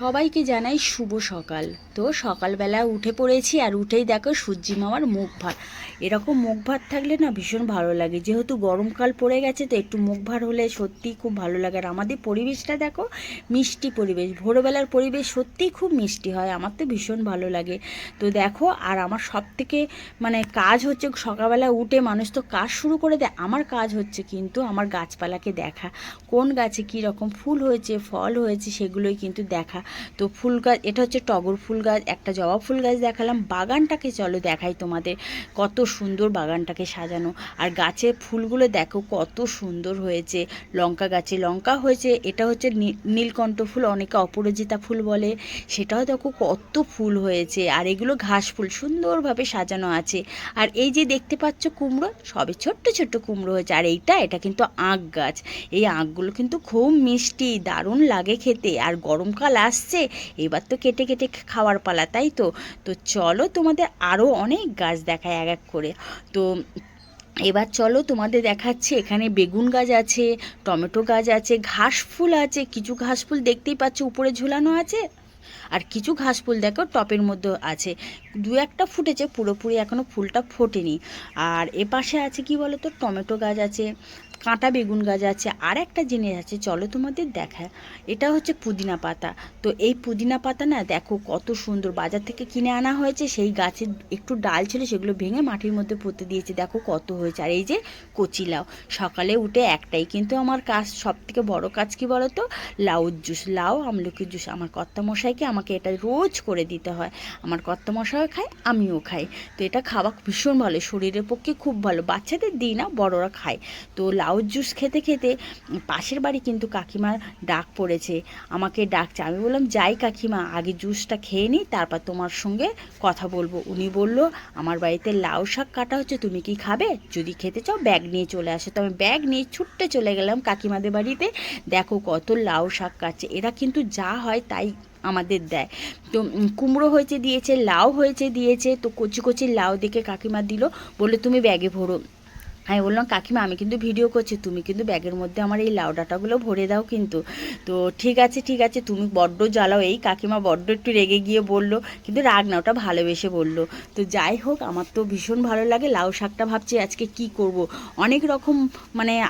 সবাইকে জানাই শুভ সকাল। তো সকালবেলা উঠে পড়েছি, আর উঠেই দেখো সূর্যি মামার মুখ ভার। এরকম মুখ ভার থাকলে না ভীষণ ভালো লাগে, যেহেতু গরমকাল পড়ে গেছে তো একটু মুখ ভার হলে সত্যিই খুব ভালো লাগে। আর আমাদের পরিবেশটা দেখো, মিষ্টি পরিবেশ, ভোরবেলার পরিবেশ সত্যিই খুব মিষ্টি হয়, আমার তো ভীষণ ভালো লাগে। তো দেখো, আর আমার সব থেকে কাজ হচ্ছে সকালবেলা উঠে মানুষ তো কাজ শুরু করে দেয়, আমার কাজ হচ্ছে কিন্তু আমার গাছপালাকে দেখা, কোন গাছে কী রকম ফুল হয়েছে ফল হয়েছে সেগুলোই কিন্তু দেখা। তো ফুল গাছ, এটা হচ্ছে টগর ফুল গাছ, একটা জবা ফুল গাছ দেখালাম। বাগানটাকে চলো দেখাই তোমাদের, কত সুন্দর বাগানটাকে সাজানো। আর গাছে ফুলগুলো দেখো কত সুন্দর হয়েছে। লঙ্কা গাছে লঙ্কা হয়েছে, এটা হচ্ছে নীলকণ্ঠ ফুল, অনেকে অপরাজিতা ফুল বলে, সেটাও দেখো কত ফুল হয়েছে। আর এগুলো ঘাস ফুল সুন্দরভাবে সাজানো আছে। আর এই যে দেখতে পাচ্ছ কুমড়ো, সবে ছোট্ট ছোট্ট কুমড়ো হয়েছে। আর এটা কিন্তু আঁখ গাছ, এই আঁখগুলো কিন্তু খুব মিষ্টি, দারুণ লাগে খেতে। আর গরমকাল আসছে, এবার তো কেটে কেটে খাওয়ার পালা, তাই তো। তো চলো তোমাদের আরও অনেক গাছ দেখায় এক এক করে। তো এবার চলো তোমাদের দেখাচ্ছি, এখানে বেগুন গাছ আছে, টমেটো গাছ আছে, ঘাস ফুল আছে, কিছু ঘাস ফুল দেখতেই পাচ্ছ উপরে ঝুলানো আছে। আর কিছু ঘাস ফুল দেখো টপের মধ্যে আছে, দু একটা ফুটেছে, পুরোপুরি এখনও ফুলটা ফোটেনি। আর এপাশে আছে কি বলো তো, টমেটো গাছ আছে, কাঁটা বেগুন গাছ আছে। আর একটা জিনিস আছে, চলো তোমাদের দেখায়, এটা হচ্ছে পুদিনা পাতা। তো এই পুদিনা পাতা না দেখো কত সুন্দর, বাজার থেকে কিনে আনা হয়েছে, সেই গাছের একটু ডাল ছিল, সেগুলো ভেঙে মাটির মধ্যে পুঁতে দিয়েছে, দেখো কত হয়েছে। আর এই যে কচি লাউ, সকালে উঠে একটাই কিন্তু আমার কাজ, সব থেকে বড় কাজ কি বলো তো, লাউর জুস, লাউ আমলকির জুস। আমার কর্তামশাইকে আমাকে এটা রোজ করে দিতে হয়, আমার কর্তামশাইও খায়, আমিও খাই। তো এটা খাওয়া ভীষণ ভালো, শরীরের পক্ষে খুব ভালো, বাচ্চাদের দিই না, বড়রা খায়। তো লাউর জুস খেতে খেতে পাশের বাড়ি কিন্তু কাকিমার ডাক পড়েছে, আমাকে ডাকছে। আমি বললাম যাই কাকিমা, আগে জুসটা খেয়ে নিই, তারপর তোমার সঙ্গে কথা বলবো। উনি বলল আমার বাড়িতে লাউ শাক কাটা হচ্ছে, তুমি কি খাবে, যদি খেতে চাও ব্যাগ নিয়ে চলে আসো। তো আমি ব্যাগ নিয়ে ছুটতে চলে গেলাম কাকিমাদের বাড়িতে। দেখো কত লাউ শাক কাটছে, এরা কিন্তু যা হয় তাই আমাদের দেয়। তো কুমড়ো হয়েছে দিয়েছে, লাউ হয়েছে দিয়েছে। তো কচি কচি লাউ দেখে কাকিমা দিল, বললো তুমি ব্যাগে ভরো। আমি বললাম কাকিমা আমি কিন্তু ভিডিও করছি, তুমি কিন্তু ব্যাগের মধ্যে আমার এই লাউ ডাঁটাগুলো ভরে দাও কিন্তু। তো ঠিক আছে ঠিক আছে, তুমি বড্ড জ্বালাও, এই কাকিমা বড্ড একটু রেগে গিয়ে বলল, কিন্তু রাগ না, ওটা ভালোবেসে বলল। তো যাই হোক, আমার তো ভীষণ ভালো লাগে লাউ শাকটা, ভাবছি আজকে কি করব, অনেক রকম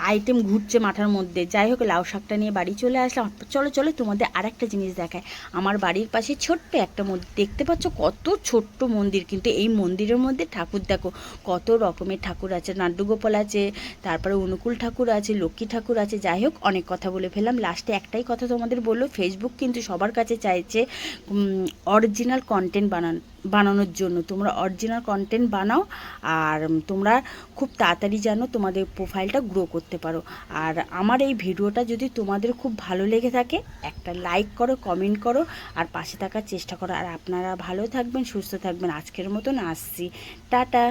আইটেম ঘুরছে মাথার মধ্যে। যাই হোক, লাউ শাকটা নিয়ে বাড়ি চলে আসলাম। চলো চলো তোমাদের আরেকটা জিনিস দেখায়, আমার বাড়ির পাশে ছোট্ট একটা মন্দির দেখতে পাচ্ছ, কত ছোট্ট মন্দির, কিন্তু এই মন্দিরের মধ্যে ঠাকুর দেখো কত রকমের ঠাকুর আছে, নাড্ডুগোপাল আছে, তারপরে অনুকূল ঠাকুর আছে, লক্ষ্মী ঠাকুর আছে। যাই হোক, অনেক কথা বলে ফেললাম, লাস্টে একটাই কথা তোমাদের বললো, ফেসবুক কিন্তু সবার কাছে চাইছে অরিজিনাল কন্টেন্ট বানানোর জন্য। তোমরা অরিজিনাল কন্টেন্ট বানাও, আর তোমরা খুব তাড়াতাড়ি যেন তোমাদের প্রোফাইলটা গ্রো করতে পারো। আর আমার এই ভিডিওটা যদি তোমাদের খুব ভালো লেগে থাকে, একটা লাইক করো, কমেন্ট করো, আর পাশে থাকার চেষ্টা করো। আর আপনারা ভালো থাকবেন, সুস্থ থাকবেন। আজকের মতন আসছি, টাটা।